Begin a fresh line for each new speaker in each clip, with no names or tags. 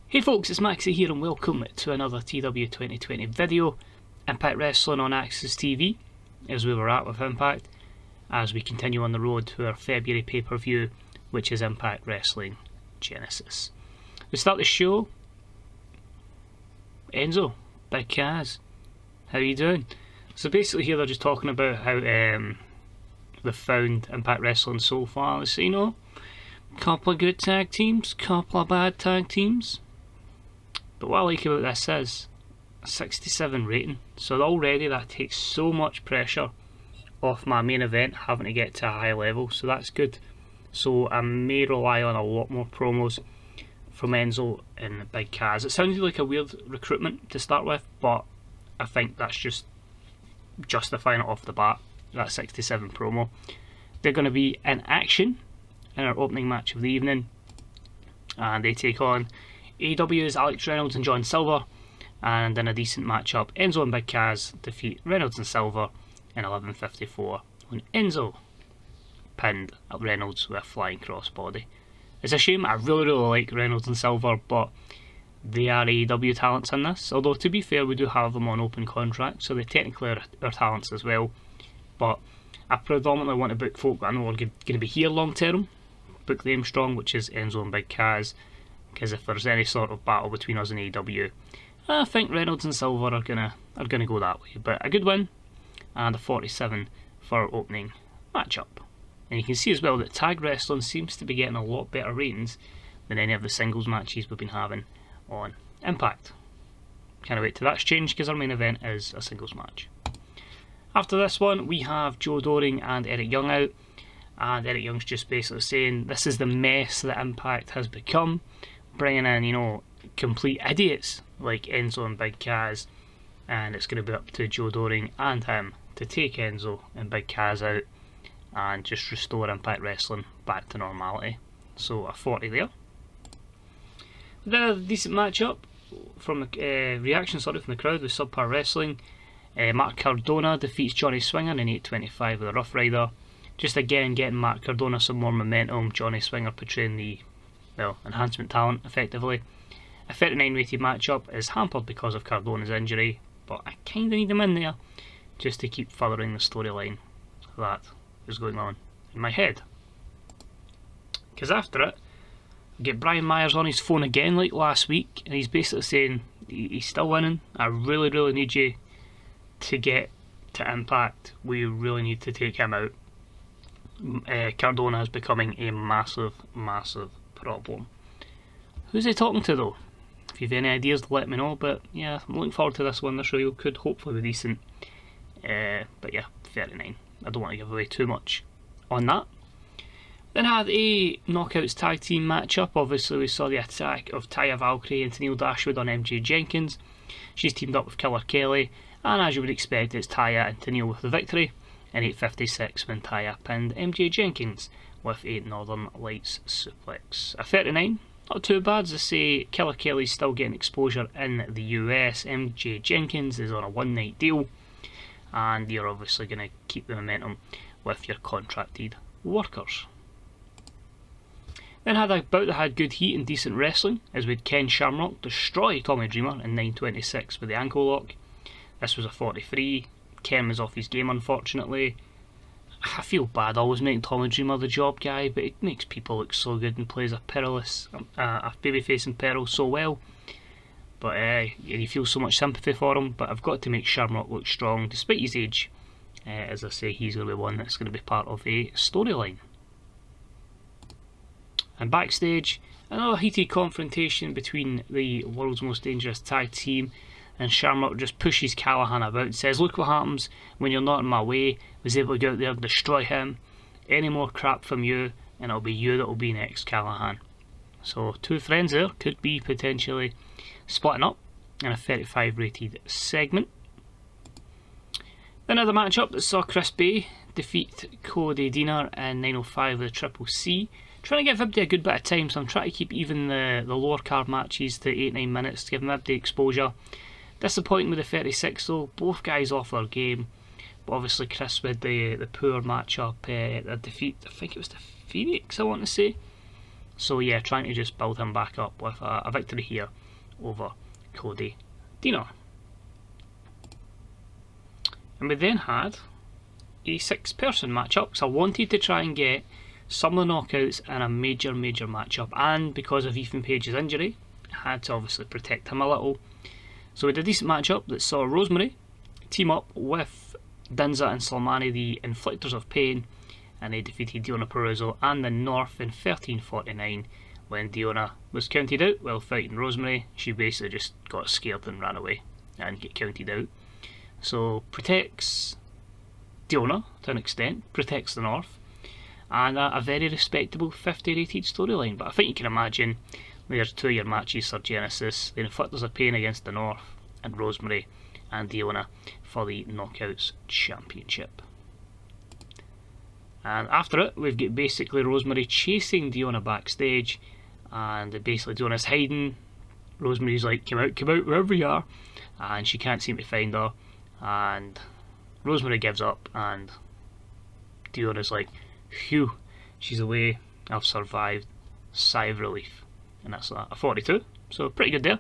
Hey folks, it's Maxie here and welcome to another TEW2020 video. Impact Wrestling on Access TV is where we're at with Impact as we continue on the road to our February pay-per-view, which is Impact Wrestling Genesis. We start the show. Enzo, Big Kaz, how are you doing? So basically here they're just talking about how they've found Impact Wrestling so far. So, you know, couple of good tag teams, couple of bad tag teams. But what I like about this is a 67 rating. So already that takes so much pressure off my main event having to get to a high level. So that's good. So I may rely on a lot more promos from Enzo and Big Kaz. It sounded like a weird recruitment to start with, but I think that's just justifying it off the bat. That 67 promo. They're going to be in action in our opening match of the evening, and they take on AEW's Alex Reynolds and John Silver, and in a decent matchup Enzo and Big Kaz defeat Reynolds and Silver in 11:54 when Enzo pinned Reynolds with a flying crossbody. It's a shame, I really like Reynolds and Silver, but they are AEW talents in this, although to be fair we do have them on open contract, so they technically are our talents as well. But I predominantly want to book folk that I know are going to be here long term, book them strong, which is Enzo and Big Kaz, because if there's any sort of battle between us and AEW, I think Reynolds and Silver are gonna go that way. But a good win and a 47 for our opening matchup. And you can see as well that tag wrestling seems to be getting a lot better ratings than any of the singles matches we've been having on Impact. Can't wait till that's changed because our main event is a singles match. After this one we have Joe Doring and Eric Young out, and Eric Young's just basically saying this is the mess that Impact has become, bringing in, you know, complete idiots like Enzo and Big Kaz, and it's going to be up to Joe Doring and him to take Enzo and Big Kaz out and just restore Impact Wrestling back to normality. So a 40 there. Then a decent matchup from the reaction from the crowd with Subpar Wrestling. Mark Cardona defeats Johnny Swinger in 8:25 with a Rough Rider. Just again getting Mark Cardona some more momentum. Johnny Swinger portraying the, well, enhancement talent effectively. A 39 rated matchup is hampered because of Cardona's injury, but I kinda need him in there just to keep furthering the storyline that is going on in my head. Because after it, we get Brian Myers on his phone again like last week, and he's basically saying he's still winning. I really need you to get to Impact. We really need to take him out. Cardona is becoming a massive problem. Who's he talking to though? If you've any ideas, let me know. But yeah, I'm looking forward to this one. This review could hopefully be decent. But yeah, 39. I don't want to give away too much on that. Then I had a Knockouts tag team matchup. Obviously we saw the attack of Taya Valkyrie and Tennille Dashwood on MJ Jenkins. She's teamed up with Killer Kelly, and as you would expect it's Taya and Tennille with the victory in 8:56 when Taya pinned MJ Jenkins with a Northern Lights suplex. A 39, not too bad. As I say, Killer Kelly's still getting exposure in the US. MJ Jenkins is on a one night deal, and you're obviously going to keep the momentum with your contracted workers. Then had a bout that had good heat and decent wrestling, as we had Ken Shamrock destroy Tommy Dreamer in 9:26 with the ankle lock. This was a 43. Ken was off his game unfortunately. I feel bad always making Tommy Dreamer the job guy, but it makes people look so good and plays a perilous, a babyface in peril so well. But you feel so much sympathy for him, but I've got to make Shamrock look strong despite his age. As I say, he's going to be one that's going to be part of a storyline. And backstage, another heated confrontation between the world's most dangerous tag team, and Shamrock just pushes Callahan about and says, look what happens when you're not in my way. Was able to go out there and destroy him. Any more crap from you and it'll be you that will be next, Callahan. So two friends there could be potentially splitting up in a 35 rated segment. Then another matchup that saw Chris Bay defeat Cody Deonna in 9:05 with a Triple C. Trying to give Vibdy a good bit of time, so I'm trying to keep even the lower card matches to 8-9 minutes to give Vibdy exposure. Disappointing with the 36 though, both guys off their game, but obviously Chris with the poor matchup, a defeat, I think it was the Phoenix I want to say, So yeah, trying to just build him back up with a victory here over Cody Deonna. And we then had a 6-person matchup, so I wanted to try and get some of the knockouts in a major matchup, and because of Ethan Page's injury, I had to obviously protect him a little. So we had a decent matchup that saw Rosemary team up with Dinza and Slimani, the Inflictors of Pain, and they defeated Deonna Purrazzo and the North in 13:49 when Deonna was counted out while fighting Rosemary. She basically just got scared and ran away and get counted out. So protects Deonna to an extent, protects the North, and a very respectable 50 rated storyline. But I think you can imagine there's 2 of your matches for Genesis, the Inflictors of Pain against the North, and Rosemary and Deonna for the Knockouts Championship. And after it, we've got basically Rosemary chasing Deonna backstage, and basically Deonna's hiding. Rosemary's like, come out, wherever you are, and she can't seem to find her, and Rosemary gives up, and Deonna's like, phew, she's away, I've survived, sigh of relief. And that's a 42, so pretty good there.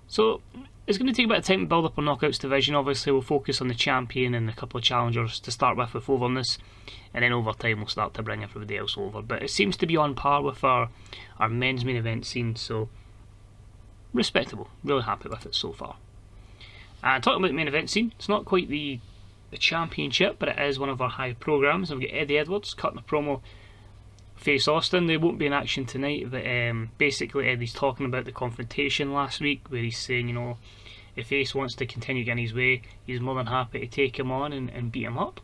So it's going to take a bit of time to build up our Knockouts division. Obviously we'll focus on the champion and a couple of challengers to start with overness, and then over time we'll start to bring everybody else over. But it seems to be on par with our men's main event scene, so respectable, really happy with it so far. And talking about the main event scene, it's not quite the championship, but it is one of our high programmes. We've got Eddie Edwards cutting a promo, face Austin. They won't be in action tonight, but basically Eddie's talking about the confrontation last week where he's saying, you know, if Ace wants to continue getting his way, he's more than happy to take him on and beat him up.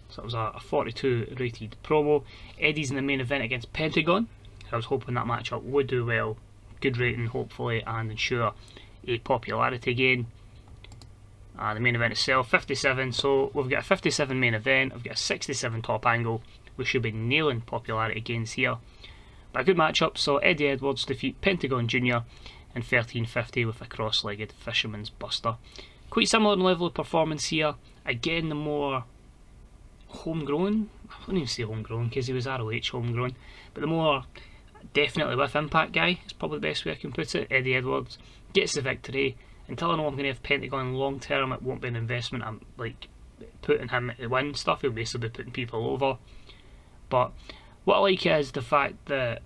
So it was a 42 rated promo. Eddie's in the main event against Pentagon. I was hoping that matchup would do well, good rating hopefully, and ensure a popularity gain. The main event itself, 57, so we've got a 57 main event, I've got a 67 top angle. We should be nailing popularity gains here. But a good matchup, so Eddie Edwards defeat Pentagon Jr in 13:50 with a cross-legged Fisherman's Buster. Quite similar in level of performance here. Again, the more homegrown, I wouldn't even say homegrown because he was ROH homegrown, but the more definitely with impact guy is probably the best way I can put it. Eddie Edwards gets the victory. Until I know I'm going to have Pentagon long term, it won't be an investment. I'm like putting him to win stuff. He'll basically be putting people over. But what I like is the fact that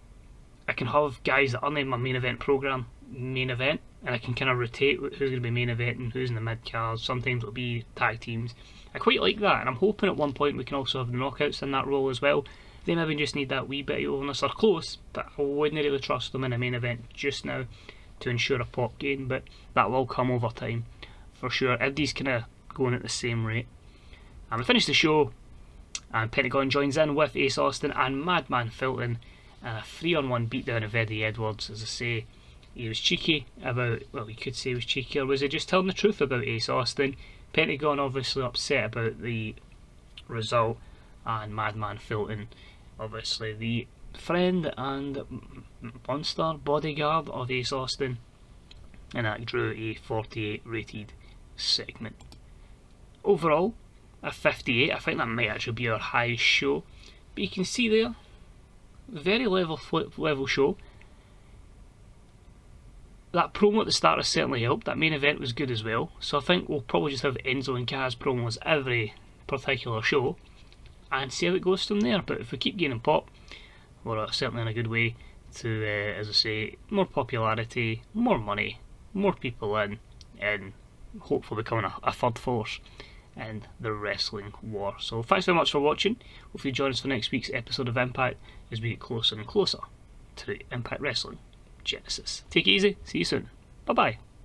I can have guys that aren't in my main event program main event, and I can kind of rotate who's going to be main event and who's in the mid card. Sometimes it'll be tag teams. I quite like that, and I'm hoping at one point we can also have the knockouts in that role as well. They maybe just need that wee bit of overness, or close, but I wouldn't really trust them in a main event just now to ensure a pop gain, but that will come over time for sure. Eddie's kind of going at the same rate. We finish the show, and Pentagon joins in with Ace Austin and Madman Fulton, and a 3-on-1 beatdown of Eddie Edwards. As I say, he was cheeky about, well, you could say he was cheeky, or was he just telling the truth about Ace Austin? Pentagon obviously upset about the result, and Madman Fulton, obviously the friend and monster bodyguard of Ace Austin, and that drew a 48 rated segment. Overall, a 58. I think that might actually be our highest show, but you can see there, very level show. That promo at the start has certainly helped. That main event was good as well, so I think we'll probably just have Enzo and Kaz promos every particular show and see how it goes from there. But if we keep gaining pop, we're certainly in a good way to, as I say, more popularity, more money, more people in, and hopefully becoming a third force in the wrestling war. So thanks very much for watching. Hopefully join us for next week's episode of Impact as we get closer and closer to Impact Wrestling Genesis. Take it easy, see you soon, bye bye.